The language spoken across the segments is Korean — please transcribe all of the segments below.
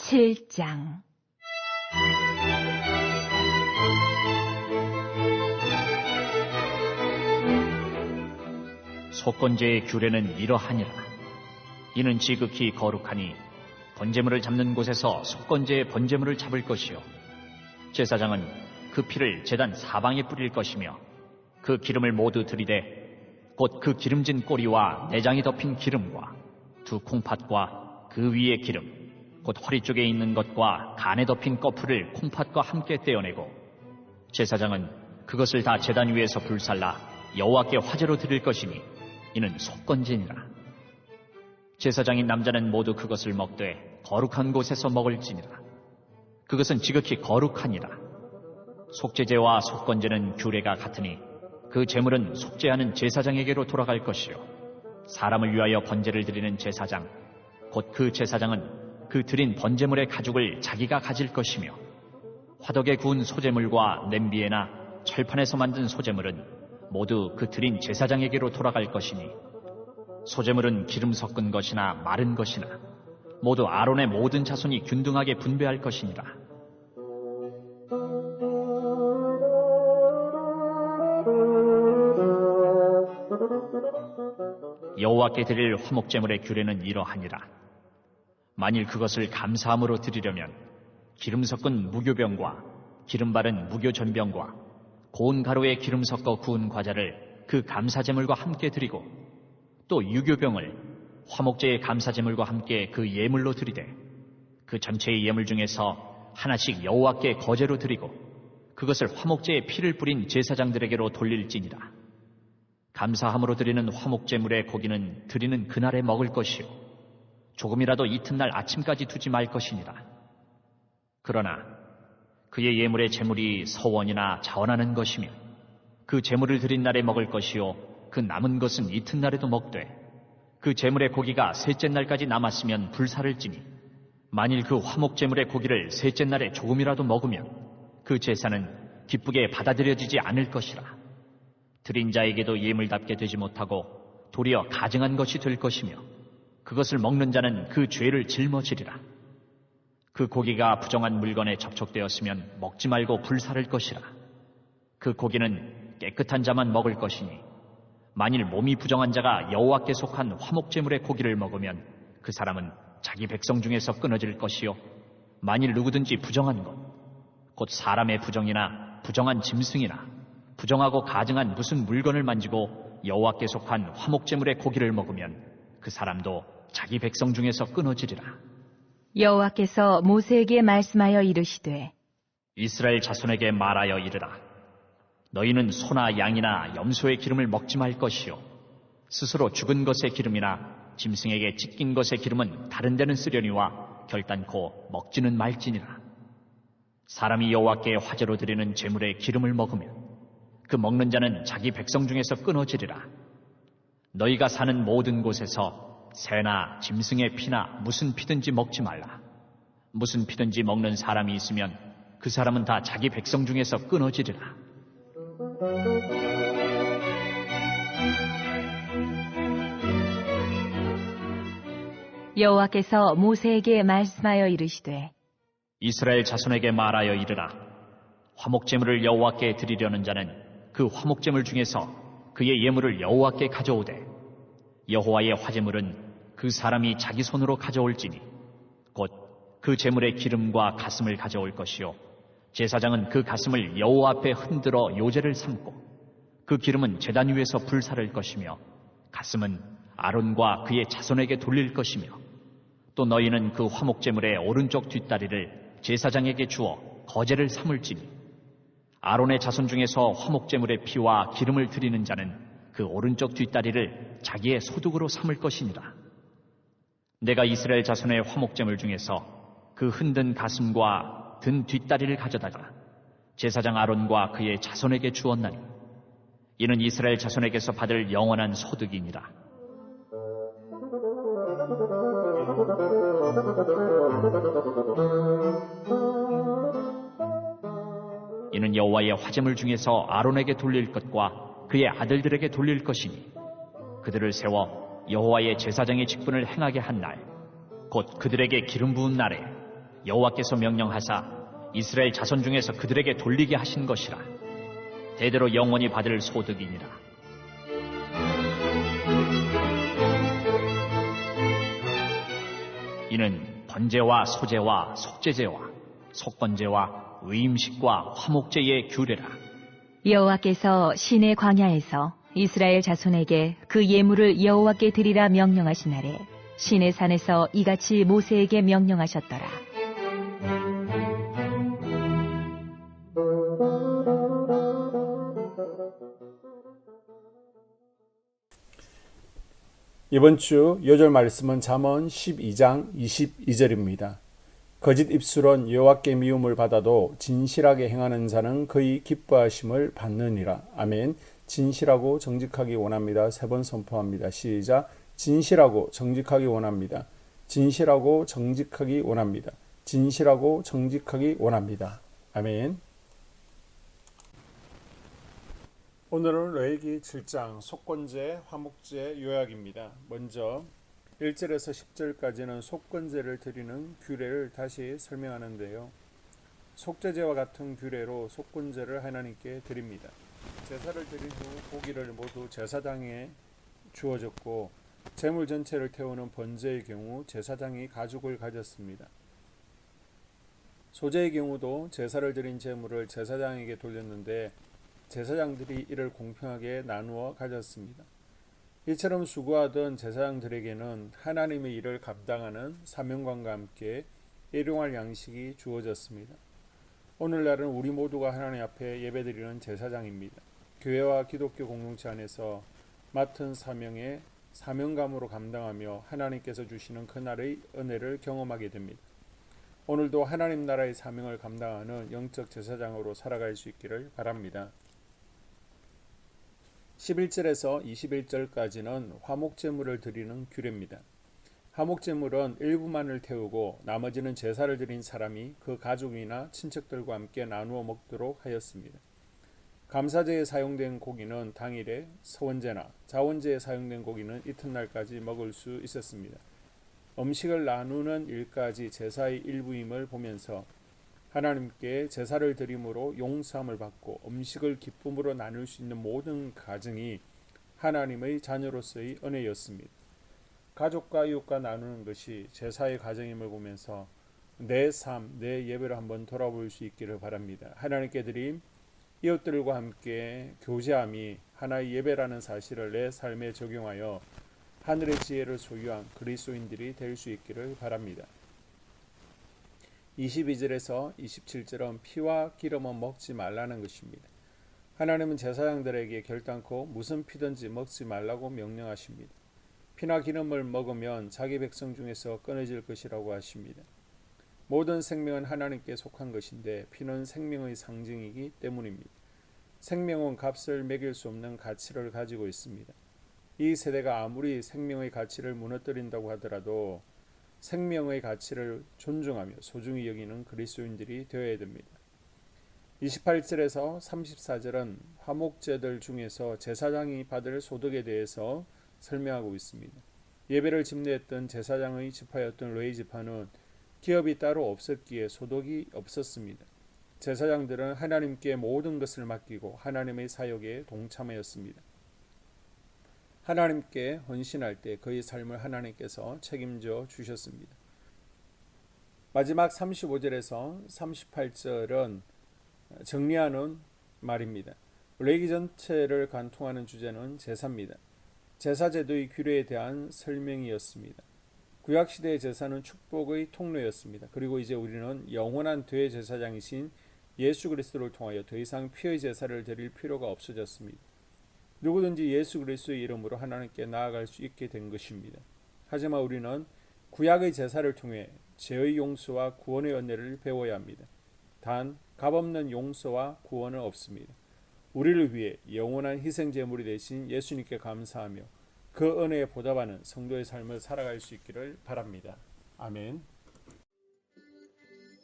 7장. 속건제의 규례는 이러하니라. 이는 지극히 거룩하니 번제물을 잡는 곳에서 속건제의 번제물을 잡을 것이요, 제사장은 그 피를 제단 사방에 뿌릴 것이며, 그 기름을 모두 들이되 곧 그 기름진 꼬리와 내장이 덮인 기름과 두 콩팥과 그 위의 기름 곧 허리 쪽에 있는 것과 간에 덮인 꺼풀을 콩팥과 함께 떼어내고, 제사장은 그것을 다 제단 위에서 불살라 여호와께 화제로 드릴 것이니 이는 속건제니라. 제사장인 남자는 모두 그것을 먹되 거룩한 곳에서 먹을지니라. 그것은 지극히 거룩하니라. 속죄제와 속건제는 규례가 같으니 그 제물은 속죄하는 제사장에게로 돌아갈 것이요, 사람을 위하여 번제를 드리는 제사장 곧 그 제사장은 그 드린 번제물의 가죽을 자기가 가질 것이며, 화덕에 구운 소제물과 냄비에나 철판에서 만든 소제물은 모두 그 드린 제사장에게로 돌아갈 것이니, 소제물은 기름 섞은 것이나 마른 것이나 모두 아론의 모든 자손이 균등하게 분배할 것이니라. 여호와께 드릴 화목제물의 규례는 이러하니라. 만일 그것을 감사함으로 드리려면 기름 섞은 무교병과 기름 바른 무교전병과 고운 가루에 기름 섞어 구운 과자를 그 감사제물과 함께 드리고, 또 유교병을 화목제의 감사제물과 함께 그 예물로 드리되 그 전체의 예물 중에서 하나씩 여호와께 거제로 드리고 그것을 화목제의 피를 뿌린 제사장들에게로 돌릴지니라. 감사함으로 드리는 화목제물의 고기는 드리는 그날에 먹을 것이요, 조금이라도 이튿날 아침까지 두지 말 것이니라. 그러나 그의 예물의 제물이 서원이나 자원하는 것이면 그 제물을 드린 날에 먹을 것이요, 그 남은 것은 이튿날에도 먹되, 그 제물의 고기가 셋째 날까지 남았으면 불사를지니, 만일 그 화목제물의 고기를 셋째 날에 조금이라도 먹으면 그 제사는 기쁘게 받아들여지지 않을 것이라. 드린 자에게도 예물답게 되지 못하고 도리어 가증한 것이 될 것이며, 그것을 먹는 자는 그 죄를 짊어지리라. 그 고기가 부정한 물건에 접촉되었으면 먹지 말고 불사를 것이라. 그 고기는 깨끗한 자만 먹을 것이니, 만일 몸이 부정한 자가 여호와께 속한 화목제물의 고기를 먹으면 그 사람은 자기 백성 중에서 끊어질 것이요, 만일 누구든지 부정한 것, 곧 사람의 부정이나 부정한 짐승이나 부정하고 가증한 무슨 물건을 만지고 여호와께 속한 화목제물의 고기를 먹으면 그 사람도 자기 백성 중에서 끊어지리라. 여호와께서 모세에게 말씀하여 이르시되, 이스라엘 자손에게 말하여 이르라. 너희는 소나 양이나 염소의 기름을 먹지 말 것이요, 스스로 죽은 것의 기름이나 짐승에게 찢긴 것의 기름은 다른 데는 쓰려니와 결단코 먹지는 말지니라. 사람이 여호와께 화제로 드리는 제물의 기름을 먹으면 그 먹는 자는 자기 백성 중에서 끊어지리라. 너희가 사는 모든 곳에서 새나 짐승의 피나 무슨 피든지 먹지 말라. 무슨 피든지 먹는 사람이 있으면 그 사람은 다 자기 백성 중에서 끊어지리라. 여호와께서 모세에게 말씀하여 이르시되, 이스라엘 자손에게 말하여 이르라. 화목제물을 여호와께 드리려는 자는 그 화목제물 중에서 그의 예물을 여호와께 가져오되, 여호와의 화제물은 그 사람이 자기 손으로 가져올지니 곧 그 제물의 기름과 가슴을 가져올 것이요, 제사장은 그 가슴을 여호와 앞에 흔들어 요제를 삼고 그 기름은 제단 위에서 불사를 것이며, 가슴은 아론과 그의 자손에게 돌릴 것이며, 또 너희는 그 화목제물의 오른쪽 뒷다리를 제사장에게 주어 거제를 삼을지니, 아론의 자손 중에서 화목제물의 피와 기름을 드리는 자는 그 오른쪽 뒷다리를 자기의 소득으로 삼을 것이니라. 내가 이스라엘 자손의 화목제물 중에서 그 흔든 가슴과 든 뒷다리를 가져다가 제사장 아론과 그의 자손에게 주었나니, 이는 이스라엘 자손에게서 받을 영원한 소득이니라. 이는 여호와의 화제물 중에서 아론에게 돌릴 것과 그의 아들들에게 돌릴 것이니, 그들을 세워 여호와의 제사장의 직분을 행하게 한 날, 곧 그들에게 기름 부은 날에 여호와께서 명령하사 이스라엘 자손 중에서 그들에게 돌리게 하신 것이라. 대대로 영원히 받을 소득이니라. 이는 번제와 소제와 속제제와 속건제와 의임식과 화목제의 규례라. 여호와께서 시내 광야에서 이스라엘 자손에게 그 예물을 여호와께 드리라 명령하신 날에 시내 산에서 이같이 모세에게 명령하셨더라. 이번 주 요절 말씀은 잠언 12장 22절입니다. 거짓 입술은 여호와께 미움을 받아도 진실하게 행하는 자는 그의 기뻐하심을 받느니라. 아멘. 진실하고 정직하기 원합니다. 3번 선포합니다. 시작. 진실하고 정직하기 원합니다. 진실하고 정직하기 원합니다. 진실하고 정직하기 원합니다. 아멘. 오늘은 레위기 7장 속건제, 화목제 요약입니다. 먼저 1절에서 10절까지는 속건제를 드리는 규례를 다시 설명하는데요. 속제제와 같은 규례로 속건제를 하나님께 드립니다. 제사를 드린 후 고기를 모두 제사장에 주어졌고 제물 전체를 태우는 번제의 경우 제사장이 가죽을 가졌습니다. 소제의 경우도 제사를 드린 제물을 제사장에게 돌렸는데 제사장들이 이를 공평하게 나누어 가졌습니다. 이처럼 수고하던 제사장들에게는 하나님의 일을 감당하는 사명감과 함께 일용할 양식이 주어졌습니다. 오늘날은 우리 모두가 하나님 앞에 예배드리는 제사장입니다. 교회와 기독교 공동체 안에서 맡은 사명에 사명감으로 감당하며 하나님께서 주시는 그날의 은혜를 경험하게 됩니다. 오늘도 하나님 나라의 사명을 감당하는 영적 제사장으로 살아갈 수 있기를 바랍니다. 11절에서 21절까지는 화목제물을 드리는 규례입니다. 화목제물은 일부만을 태우고 나머지는 제사를 드린 사람이 그 가족이나 친척들과 함께 나누어 먹도록 하였습니다. 감사제에 사용된 고기는 당일에, 서원제나 자원제에 사용된 고기는 이튿날까지 먹을 수 있었습니다. 음식을 나누는 일까지 제사의 일부임을 보면서 하나님께 제사를 드림으로 용서함을 받고 음식을 기쁨으로 나눌 수 있는 모든 가정이 하나님의 자녀로서의 은혜였습니다. 가족과 이웃과 나누는 것이 제사의 가정임을 보면서 내 삶, 내 예배를 한번 돌아볼 수 있기를 바랍니다. 하나님께 드림 이웃들과 함께 교제함이 하나의 예배라는 사실을 내 삶에 적용하여 하늘의 지혜를 소유한 그리스도인들이 될 수 있기를 바랍니다. 22절에서 27절은 피와 기름은 먹지 말라는 것입니다. 하나님은 제사장들에게 결단코 무슨 피든지 먹지 말라고 명령하십니다. 피나 기름을 먹으면 자기 백성 중에서 끊어질 것이라고 하십니다. 모든 생명은 하나님께 속한 것인데 피는 생명의 상징이기 때문입니다. 생명은 값을 매길 수 없는 가치를 가지고 있습니다. 이 세대가 아무리 생명의 가치를 무너뜨린다고 하더라도 생명의 가치를 존중하며 소중히 여기는 그리스도인들이 되어야 됩니다. 28절에서 34절은 화목제들 중에서 제사장이 받을 소득에 대해서 설명하고 있습니다. 예배를 집례했던 제사장의 지파였던 레위 지파는 기업이 따로 없었기에 소득이 없었습니다. 제사장들은 하나님께 모든 것을 맡기고 하나님의 사역에 동참하였습니다. 하나님께 헌신할 때 그의 삶을 하나님께서 책임져 주셨습니다. 마지막 35절에서 38절은 정리하는 말입니다. 레위기 전체를 관통하는 주제는 제사입니다. 제사제도의 규례에 대한 설명이었습니다. 구약시대의 제사는 축복의 통로였습니다. 그리고 이제 우리는 영원한 대제사장이신 예수 그리스도를 통하여 더 이상 피의 제사를 드릴 필요가 없어졌습니다. 누구든지 예수 그리스도의 이름으로 하나님께 나아갈 수 있게 된 것입니다. 하지만 우리는 구약의 제사를 통해 죄의 용서와 구원의 은혜를 배워야 합니다. 단 값없는 용서와 구원은 없습니다. 우리를 위해 영원한 희생 제물이 되신 예수님께 감사하며 그 은혜에 보답하는 성도의 삶을 살아갈 수 있기를 바랍니다. 아멘.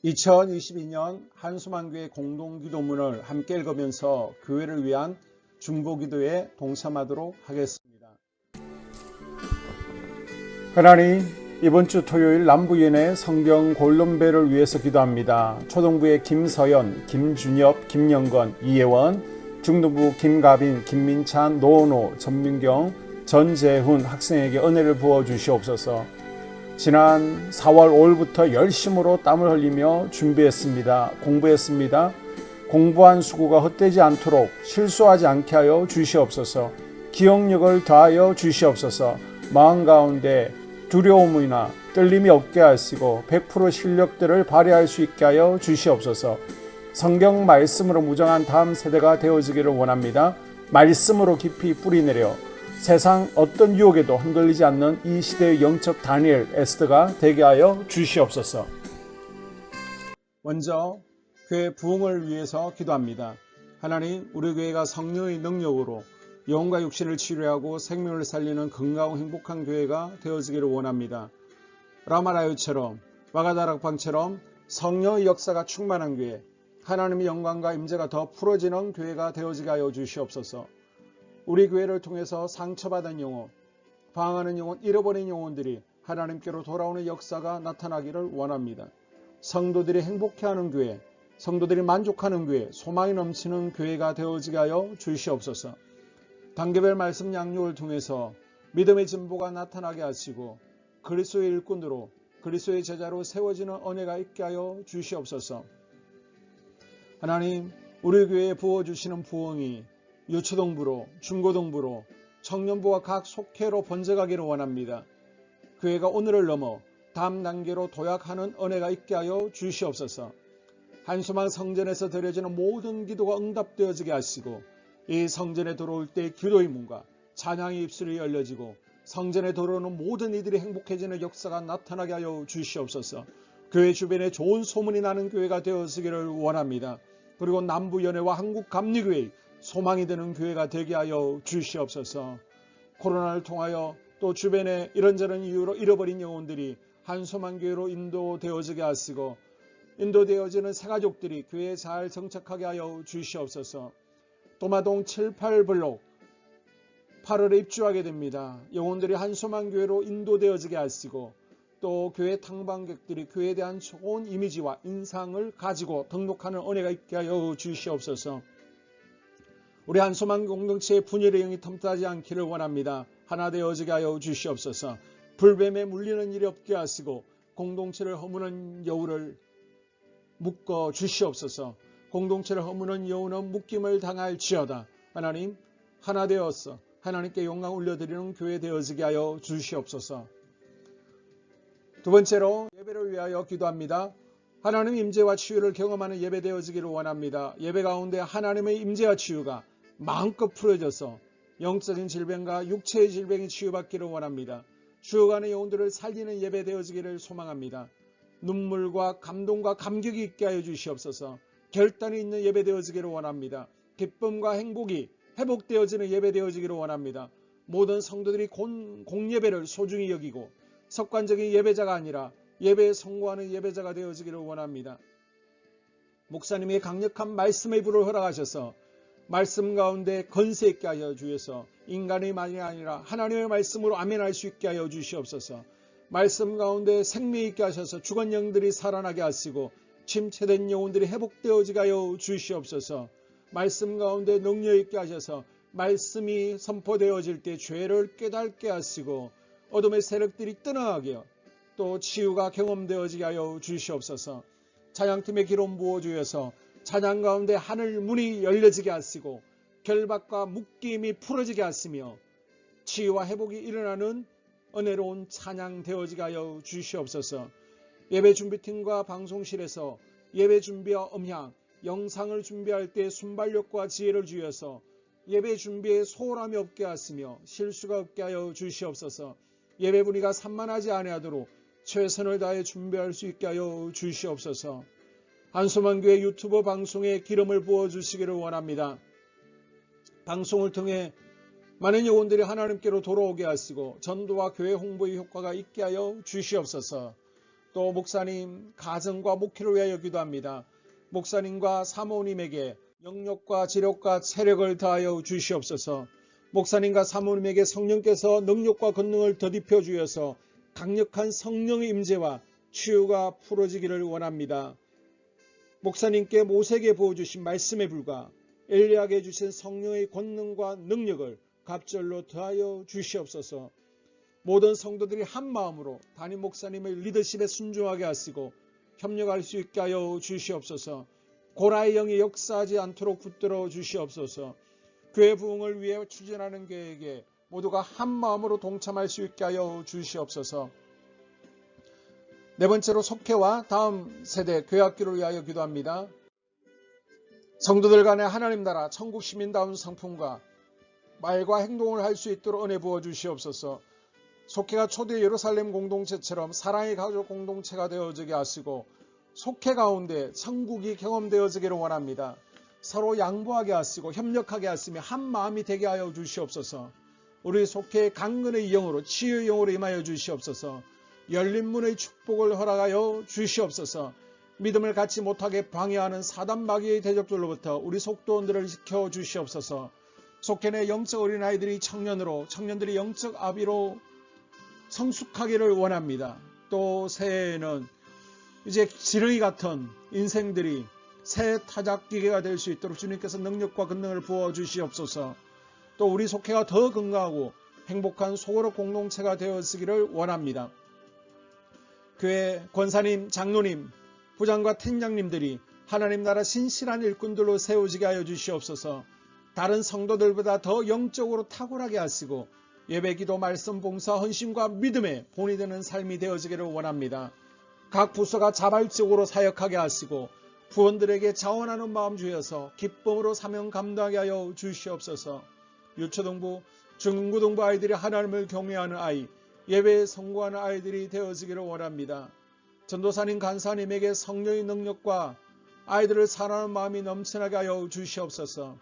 2022년 한수만교회 공동기도문을 함께 읽으면서 교회를 위한 중보기도에 동참하도록 하겠습니다. 하나님, 이번 주 토요일 남부연의 성경 골룸배를 위해서 기도합니다. 초등부의 김서연, 김준엽, 김영건, 이예원, 중등부 김가빈, 김민찬, 노원호, 전민경, 전재훈 학생에게 은혜를 부어주시옵소서. 지난 4월 5일부터 열심으로 땀을 흘리며 준비했습니다. 공부했습니다. 공부한 수고가 헛되지 않도록 실수하지 않게 하여 주시옵소서. 기억력을 더하여 주시옵소서. 마음 가운데 두려움이나 떨림이 없게 하시고 100% 실력들을 발휘할 수 있게 하여 주시옵소서. 성경 말씀으로 무장한 다음 세대가 되어지기를 원합니다. 말씀으로 깊이 뿌리내려 세상 어떤 유혹에도 흔들리지 않는 이 시대의 영적 다니엘, 에스더가 되게 하여 주시옵소서. 먼저 교회 부흥을 위해서 기도합니다. 하나님, 우리 교회가 성령의 능력으로 영혼과 육신을 치료하고 생명을 살리는 건강하고 행복한 교회가 되어지기를 원합니다. 라마라요처럼 와가다락방처럼 성령의 역사가 충만한 교회, 하나님의 영광과 임재가 더 풀어지는 교회가 되어지게 하여 주시옵소서. 우리 교회를 통해서 상처받은 영혼, 방황하는 영혼, 잃어버린 영혼들이 하나님께로 돌아오는 역사가 나타나기를 원합니다. 성도들이 행복해하는 교회, 성도들이 만족하는 교회, 소망이 넘치는 교회가 되어지게 하여 주시옵소서. 단계별 말씀 양육을 통해서 믿음의 진보가 나타나게 하시고 그리스도의 일꾼으로 그리스도의 제자로 세워지는 은혜가 있게 하여 주시옵소서. 하나님, 우리 교회에 부어주시는 부흥이 유초등부로, 중고등부로, 청년부와 각 속회로 번져가기를 원합니다. 교회가 오늘을 넘어 다음 단계로 도약하는 은혜가 있게 하여 주시옵소서. 한수만 성전에서 드려지는 모든 기도가 응답되어지게 하시고 이 성전에 들어올 때 기도의 문과 찬양의 입술이 열려지고 성전에 들어오는 모든 이들이 행복해지는 역사가 나타나게 하여 주시옵소서. 교회 주변에 좋은 소문이 나는 교회가 되어지기를 원합니다. 그리고 남부연회와 한국감리교회 소망이 되는 교회가 되게 하여 주시옵소서. 코로나를 통하여 또 주변에 이런저런 이유로 잃어버린 영혼들이 한소망교회로 인도되어지게 하시고 인도되어지는 새가족들이 교회에 잘 정착하게 하여 주시옵소서. 도마동 7, 8블록 8월에 입주하게 됩니다. 영혼들이 한소망교회로 인도되어지게 하시고 또 교회 탕방객들이 교회에 대한 좋은 이미지와 인상을 가지고 등록하는 은혜가 있게 하여 주시옵소서. 우리 한소망 공동체의 분열의 영이 틈타지 않기를 원합니다. 하나 되어지게 하여 주시옵소서. 불뱀에 물리는 일이 없게 하시고 공동체를 허무는 여우를 묶어 주시옵소서. 공동체를 허무는 여우는 묶임을 당할지어다. 하나님, 하나 되어서 하나님께 영광 올려드리는 교회 되어지게 하여 주시옵소서. 두 번째로 예배를 위하여 기도합니다. 하나님 임재와 치유를 경험하는 예배 되어지기를 원합니다. 예배 가운데 하나님의 임재와 치유가 마음껏 풀어져서 영적인 질병과 육체의 질병이 치유받기를 원합니다. 죽어가는 영혼들을 살리는 예배 되어지기를 소망합니다. 눈물과 감동과 감격이 있게 하여 주시옵소서. 결단이 있는 예배 되어지기를 원합니다. 기쁨과 행복이 회복되어지는 예배 되어지기를 원합니다. 모든 성도들이 공예배를 소중히 여기고 습관적인 예배자가 아니라 예배에 성공하는 예배자가 되어지기를 원합니다. 목사님이 강력한 말씀의 불을 허락하셔서 말씀 가운데 건세 있게 하여 주셔서 인간의 말이 아니라 하나님의 말씀으로 아멘할 수 있게 하여 주시옵소서. 말씀 가운데 생명 있게 하셔서 죽은 영들이 살아나게 하시고 침체된 영혼들이 회복되어지게 하여 주시옵소서. 말씀 가운데 능력 있게 하셔서 말씀이 선포되어질 때 죄를 깨닫게 하시고 어둠의 세력들이 떠나가게 또 치유가 경험되어지게 하여 주시옵소서. 찬양팀의 기름 부어주셔서 찬양 가운데 하늘 문이 열려지게 하시고 결박과 묶임이 풀어지게 하시며 치유와 회복이 일어나는 은혜로운 찬양 되어지게 하여 주시옵소서. 예배 준비팀과 방송실에서 예배 준비와 음향, 영상을 준비할 때 순발력과 지혜를 주셔서 예배 준비에 소홀함이 없게 하시며 실수가 없게 하여 주시옵소서. 예배 분위기가 산만하지 아니하도록 최선을 다해 준비할 수 있게 하여 주시옵소서. 한소망교회 유튜브 방송에 기름을 부어주시기를 원합니다. 방송을 통해 많은 영혼들이 하나님께로 돌아오게 하시고 전도와 교회 홍보의 효과가 있게 하여 주시옵소서. 또 목사님 가정과 목회를 위하여 기도합니다. 목사님과 사모님에게 영력과 지력과 체력을 다하여 주시옵소서. 목사님과 사모님에게 성령께서 능력과 권능을 더딥혀 주셔서 강력한 성령의 임재와 치유가 풀어지기를 원합니다. 목사님께 모세에게 부어주신 말씀에 불과 엘리야에게 주신 성령의 권능과 능력을 갑절로 더하여 주시옵소서. 모든 성도들이 한 마음으로 담임 목사님의 리더십에 순종하게 하시고 협력할 수 있게 하여 주시옵소서. 고라의 영이 역사하지 않도록 붙들어 주시옵소서. 교회 부흥을 위해 추진하는 계획에 모두가 한 마음으로 동참할 수 있게 하여 주시옵소서. 네 번째로 속회와 다음 세대 교회학교를 위하여 기도합니다. 성도들 간의 하나님 나라 천국 시민다운 성품과 말과 행동을 할 수 있도록 은혜 부어 주시옵소서. 속회가 초대 예루살렘 공동체처럼 사랑의 가족 공동체가 되어지게 하시고 속회 가운데 천국이 경험되어지기를 원합니다. 서로 양보하게 하시고 협력하게 하시며 한 마음이 되게 하여 주시옵소서. 우리 속회의 강건의 영으로 치유의 영으로 임하여 주시옵소서. 열린 문의 축복을 허락하여 주시옵소서. 믿음을 갖지 못하게 방해하는 사단 마귀의 대적들로부터 우리 속도원들을 지켜 주시옵소서. 속회 내 영적 어린아이들이 청년들이 영적 아비로 성숙하기를 원합니다. 또 새해에는 이제 지렁이 같은 인생들이 새 타작기계가 될 수 있도록 주님께서 능력과 권능을 부어 주시옵소서. 또 우리 속회가 더 건강하고 행복한 소그룹 공동체가 되었기를 원합니다. 교회 권사님, 장로님, 부장과 팀장님들이 하나님 나라 신실한 일꾼들로 세워지게 하여 주시옵소서. 다른 성도들보다 더 영적으로 탁월하게 하시고 예배기도 말씀 봉사 헌신과 믿음에 본이 되는 삶이 되어지기를 원합니다. 각 부서가 자발적으로 사역하게 하시고 부원들에게 자원하는 마음 주여서 기쁨으로 사명 감당하게 하여 주시옵소서. 유초등부, 중고등부 아이들이 하나님을 경외하는 아이, 예배에 성공하는 아이들이 되어지기를 원합니다. 전도사님, 간사님에게 성령의 능력과 아이들을 사랑하는 마음이 넘쳐나게 하여 주시옵소서.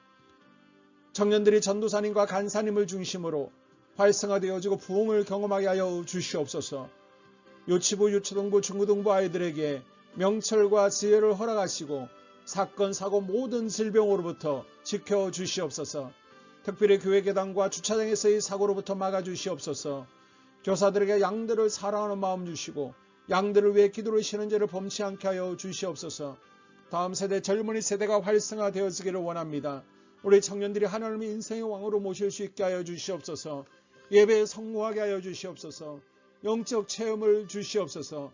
청년들이 전도사님과 간사님을 중심으로 활성화되어지고 부흥을 경험하게 하여 주시옵소서. 유치부, 유초등부, 중고등부 아이들에게 명철과 지혜를 허락하시고 사건, 사고 모든 질병으로부터 지켜주시옵소서. 특별히 교회 계단과 주차장에서의 사고로부터 막아주시옵소서. 교사들에게 양들을 사랑하는 마음 주시고 양들을 위해 기도를 쉬는 죄를 범치 않게 하여 주시옵소서. 다음 세대 젊은이 세대가 활성화되어지기를 원합니다. 우리 청년들이 하나님의 인생의 왕으로 모실 수 있게 하여 주시옵소서. 예배에 성공하게 하여 주시옵소서. 영적 체험을 주시옵소서.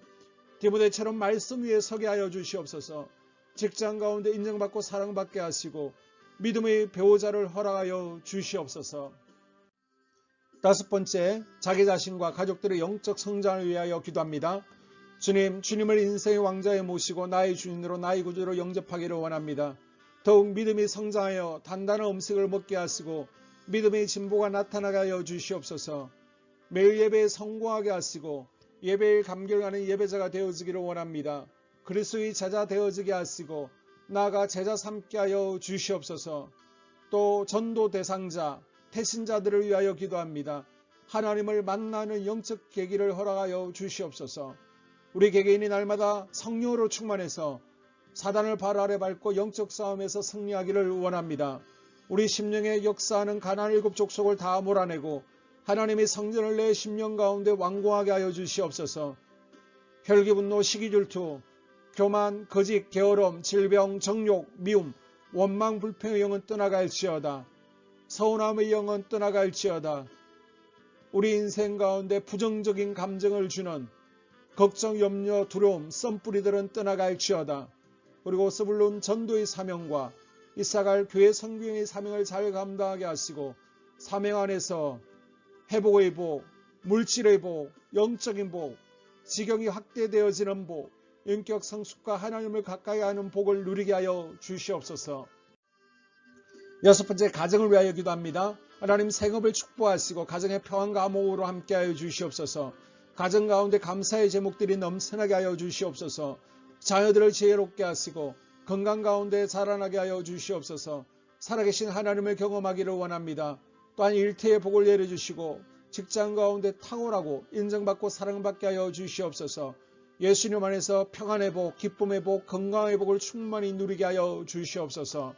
디모데처럼 말씀 위에 서게 하여 주시옵소서. 직장 가운데 인정받고 사랑받게 하시고 믿음의 배우자를 허락하여 주시옵소서. 다섯 번째, 자기 자신과 가족들의 영적 성장을 위하여 기도합니다. 주님을 인생의 왕자에 모시고 나의 주인으로 나의 구주로 영접하기를 원합니다. 더욱 믿음이 성장하여 단단한 음식을 먹게 하시고 믿음의 진보가 나타나게 하여 주시옵소서. 매일 예배에 성공하게 하시고 예배에 감격하는 예배자가 되어지기를 원합니다. 그리스도의 제자 되어지게 하시고 나아가 제자 삼게 하여 주시옵소서. 또 전도 대상자, 태신자들을 위하여 기도합니다. 하나님을 만나는 영적 계기를 허락하여 주시옵소서. 우리 개개인이 날마다 성령으로 충만해서 사단을 발 아래 밟고 영적 싸움에서 승리하기를 원합니다. 우리 심령에 역사하는 가나안 7 족속을 다 몰아내고 하나님의 성전을 내 심령 가운데 완공하게 하여 주시옵소서. 혈기, 분노, 시기, 질투, 교만, 거짓, 게으름, 질병, 정욕, 미움, 원망, 불평의 영은 떠나갈지어다. 서운함의 영은 떠나갈지어다. 우리 인생 가운데 부정적인 감정을 주는 걱정, 염려, 두려움, 썸뿌리들은 떠나갈지어다. 그리고 스불론 전도의 사명과 이사갈 교회 성경의 사명을 잘 감당하게 하시고 사명 안에서 회복의 복, 물질의 복, 영적인 복, 지경이 확대되어지는 복, 인격 성숙과 하나님을 가까이 하는 복을 누리게 하여 주시옵소서. 여섯 번째, 가정을 위하여 기도합니다. 하나님 생업을 축복하시고 가정의 평안과 화목으로 함께하여 주시옵소서. 가정 가운데 감사의 제목들이 넘쳐나게 하여 주시옵소서. 자녀들을 지혜롭게 하시고 건강 가운데 자라나게 하여 주시옵소서. 살아계신 하나님을 경험하기를 원합니다. 또한 일태의 복을 내려주시고 직장 가운데 탁월하고 인정받고 사랑받게 하여 주시옵소서. 예수님 안에서 평안의 복, 기쁨의 복, 건강의 복을 충만히 누리게 하여 주시옵소서.